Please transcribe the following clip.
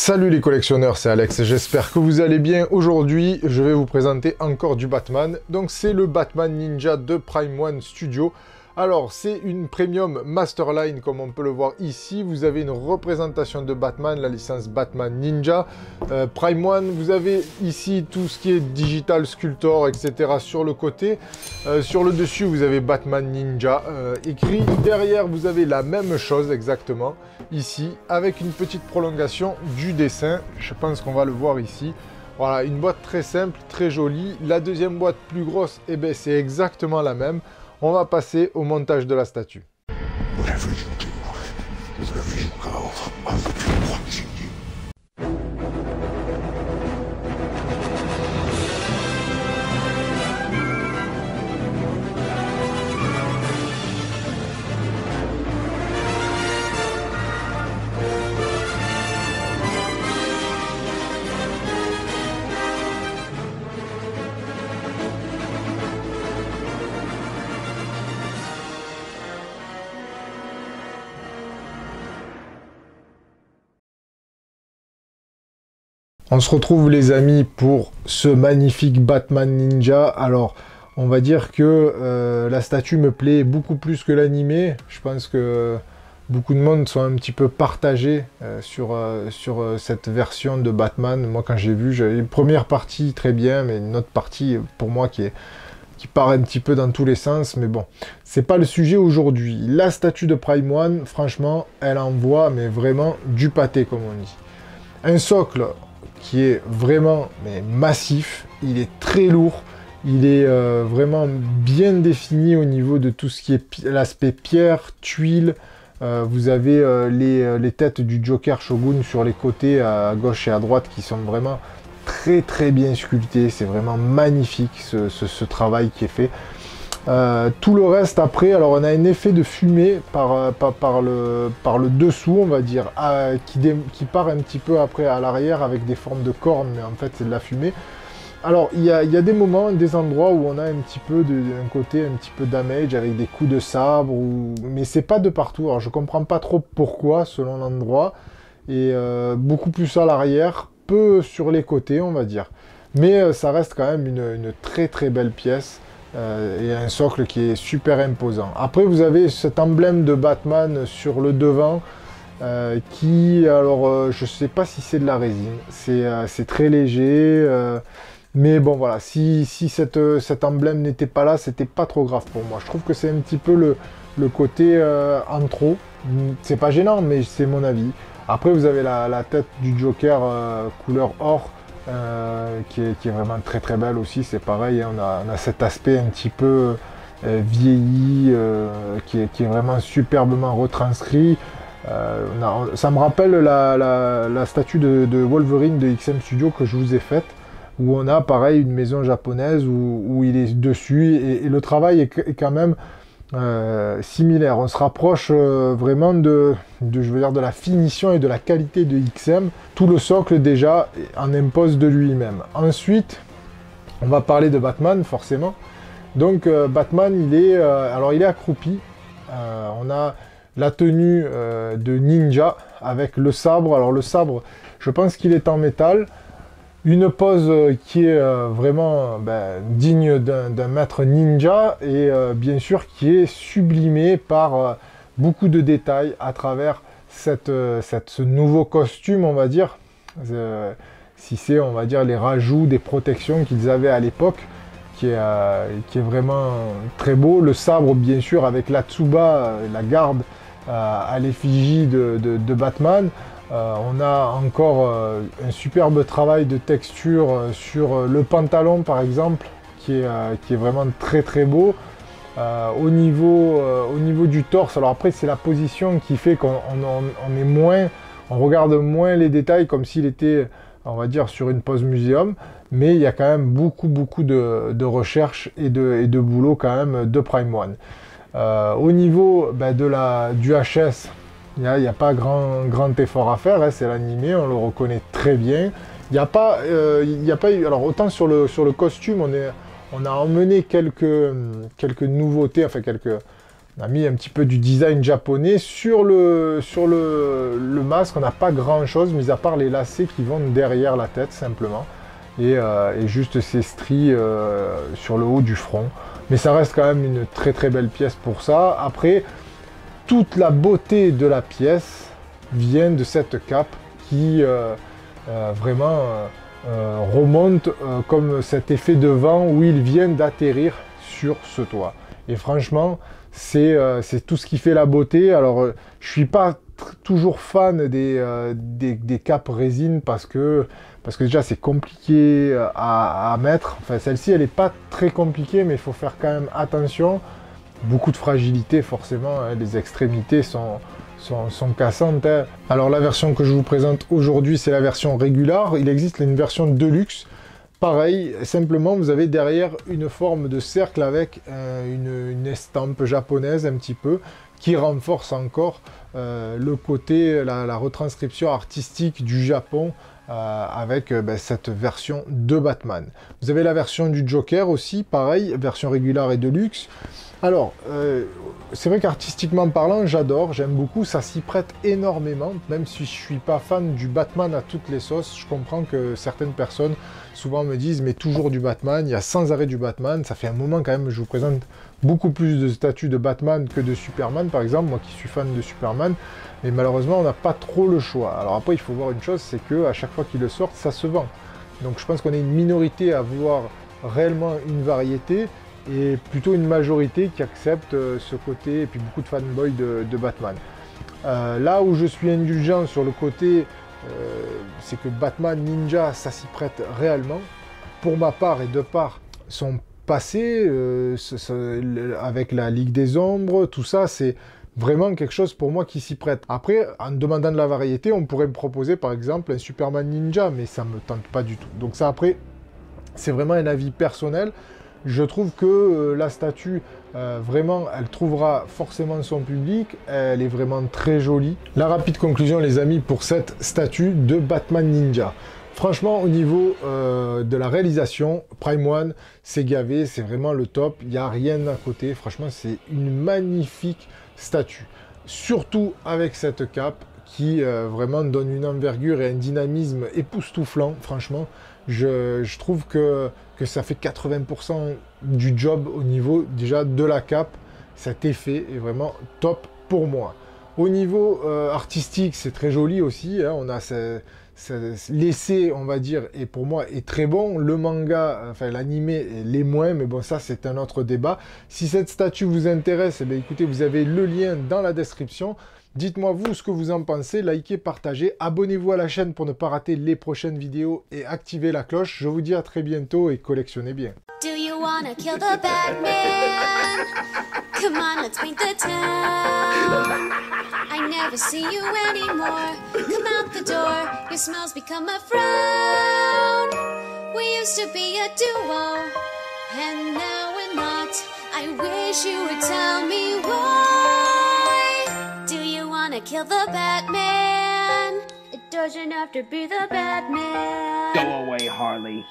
Salut les collectionneurs, c'est Alex, j'espère que vous allez bien. Aujourd'hui, je vais vous présenter encore du Batman. Donc c'est le Batman Ninja de Prime One Studio. Alors c'est une Premium Masterline comme on peut le voir ici. Vous avez une représentation de Batman, la licence Batman Ninja. Prime One, vous avez ici tout ce qui est Digital Sculptor, etc. sur le côté. Sur le dessus, vous avez Batman Ninja écrit. Derrière, vous avez la même chose exactement. Ici, avec une petite prolongation du dessin. Je pense qu'on va le voir ici. Voilà, une boîte très simple, très jolie. La deuxième boîte plus grosse, eh ben, c'est exactement la même. On va passer au montage de la statue. On se retrouve les amis pour ce magnifique Batman Ninja. Alors on va dire que la statue me plaît beaucoup plus que l'animé. Je pense que beaucoup de monde sont un petit peu partagés sur cette version de Batman. Moi quand j'ai vu, j'avais une première partie très bien, mais une autre partie pour moi qui part un petit peu dans tous les sens. Mais bon, c'est pas le sujet aujourd'hui. La statue de Prime One, franchement, elle envoie mais vraiment du pâté comme on dit. Un socle qui est vraiment massif, il est très lourd, il est vraiment bien défini au niveau de tout ce qui est l'aspect pierre, tuiles. Vous avez les têtes du Joker Shogun sur les côtés à gauche et à droite qui sont vraiment très bien sculptées. C'est vraiment magnifique ce travail qui est fait. Tout le reste après, alors on a un effet de fumée par le dessous, on va dire, qui part un petit peu après à l'arrière avec des formes de cornes, mais en fait c'est de la fumée. Alors il y a des moments, des endroits où on a un petit peu un côté un petit peu damage avec des coups de sabre, mais c'est pas de partout. Alors je comprends pas trop pourquoi selon l'endroit, et beaucoup plus à l'arrière, peu sur les côtés on va dire. Mais ça reste quand même une très belle pièce. Et un socle qui est super imposant. Après vous avez cet emblème de Batman sur le devant qui, alors je sais pas si c'est de la résine, c'est très léger, mais bon voilà, si cet emblème n'était pas là, c'était pas trop grave pour moi. Je trouve que c'est un petit peu le côté en trop, c'est pas gênant mais c'est mon avis. Après vous avez la tête du Joker couleur or, qui est vraiment très belle aussi. C'est pareil, hein, on a cet aspect un petit peu vieilli qui est vraiment superbement retranscrit. Ça me rappelle la statue de Wolverine de XM Studio que je vous ai faite, où on a pareil une maison japonaise où il est dessus, et le travail est quand même similaire. On se rapproche vraiment je veux dire, de la finition et de la qualité de XM. Tout le socle déjà en impose de lui-même. Ensuite, on va parler de Batman forcément. Donc Batman, il est accroupi. On a la tenue de ninja avec le sabre. Alors le sabre, je pense qu'il est en métal. Une pose qui est vraiment digne d'un maître ninja, et bien sûr qui est sublimée par beaucoup de détails à travers ce nouveau costume, on va dire. Si c'est, on va dire, les rajouts des protections qu'ils avaient à l'époque, qui est vraiment très beau. Le sabre, bien sûr, avec la Tsuba, la garde à l'effigie de Batman. On a encore un superbe travail de texture sur le pantalon par exemple, qui est vraiment très beau. Au niveau du torse, alors après c'est la position qui fait qu'on on regarde moins les détails, comme s'il était, on va dire, sur une pose muséum, mais il y a quand même beaucoup de recherche et de boulot quand même de Prime One. Au niveau du HS, il n'y a pas grand effort à faire, hein, c'est l'animé, on le reconnaît très bien. Il n'y a pas eu, alors autant sur le costume, on a emmené quelques nouveautés, enfin On a mis un petit peu du design japonais sur le masque. On n'a pas grand chose, mis à part les lacets qui vont derrière la tête simplement. Et juste ces stries sur le haut du front. Mais ça reste quand même une très très belle pièce pour ça. Après, toute la beauté de la pièce vient de cette cape qui vraiment remonte comme cet effet de vent où ils viennent d'atterrir sur ce toit. Et franchement, c'est tout ce qui fait la beauté. Alors, je suis pas toujours fan des capes résine parce que déjà c'est compliqué à mettre. Enfin, celle-ci, elle n'est pas très compliquée, mais il faut faire quand même attention. Beaucoup de fragilité, forcément, hein. Les extrémités sont cassantes, hein. Alors, la version que je vous présente aujourd'hui, c'est la version régulière. Il existe une version Deluxe. Pareil, simplement, vous avez derrière une forme de cercle avec une estampe japonaise un petit peu, qui renforce encore le côté, la retranscription artistique du Japon avec cette version de Batman. Vous avez la version du Joker aussi, pareil, version régulière et Deluxe. Alors, c'est vrai qu'artistiquement parlant, j'adore, j'aime beaucoup, ça s'y prête énormément, même si je suis pas fan du Batman à toutes les sauces. Je comprends que certaines personnes souvent me disent, mais toujours du Batman, il y a sans arrêt du Batman. Ça fait un moment quand même, je vous présente beaucoup plus de statues de Batman que de Superman, par exemple, moi qui suis fan de Superman, mais malheureusement, on n'a pas trop le choix. Alors après, il faut voir une chose, c'est que à chaque fois qu'ils le sortent, ça se vend. Donc je pense qu'on est une minorité à vouloir réellement une variété, et plutôt une majorité qui accepte ce côté, et puis beaucoup de fanboys de Batman. Là où je suis indulgent sur le côté, c'est que Batman Ninja, ça s'y prête réellement. Pour ma part et de par son passé, avec la Ligue des Ombres, tout ça, c'est vraiment quelque chose pour moi qui s'y prête. Après, en demandant de la variété, on pourrait me proposer par exemple un Superman Ninja, mais ça me tente pas du tout. Donc ça, après, c'est vraiment un avis personnel. Je trouve que la statue, vraiment, elle trouvera forcément son public. Elle est vraiment très jolie. La rapide conclusion, les amis, pour cette statue de Batman Ninja. Franchement, au niveau de la réalisation, Prime One, c'est gavé, c'est vraiment le top. Il n'y a rien à côté. Franchement, c'est une magnifique statue. Surtout avec cette cape qui vraiment donne une envergure et un dynamisme époustouflant, franchement. Je trouve que ça fait 80% du job au niveau déjà de la cape. Cet effet est vraiment top pour moi. Au niveau artistique, c'est très joli aussi, hein. On a l'essai, on va dire, et pour moi est très bon. Le manga, enfin l'animé, l'est moins, mais bon, ça c'est un autre débat. Si cette statue vous intéresse, eh bien, écoutez, vous avez le lien dans la description. Dites-moi vous ce que vous en pensez, likez, partagez, abonnez-vous à la chaîne pour ne pas rater les prochaines vidéos et activez la cloche. Je vous dis à très bientôt et collectionnez bien. Do you wanna kill the Batman? Come on, let's paint the town. I never see you anymore. Come out the door, your smile's become a frown. We used to be a duo, and now we're not. I wish you would tell me why. Kill the Batman. It doesn't have to be the Batman. Go away, Harley.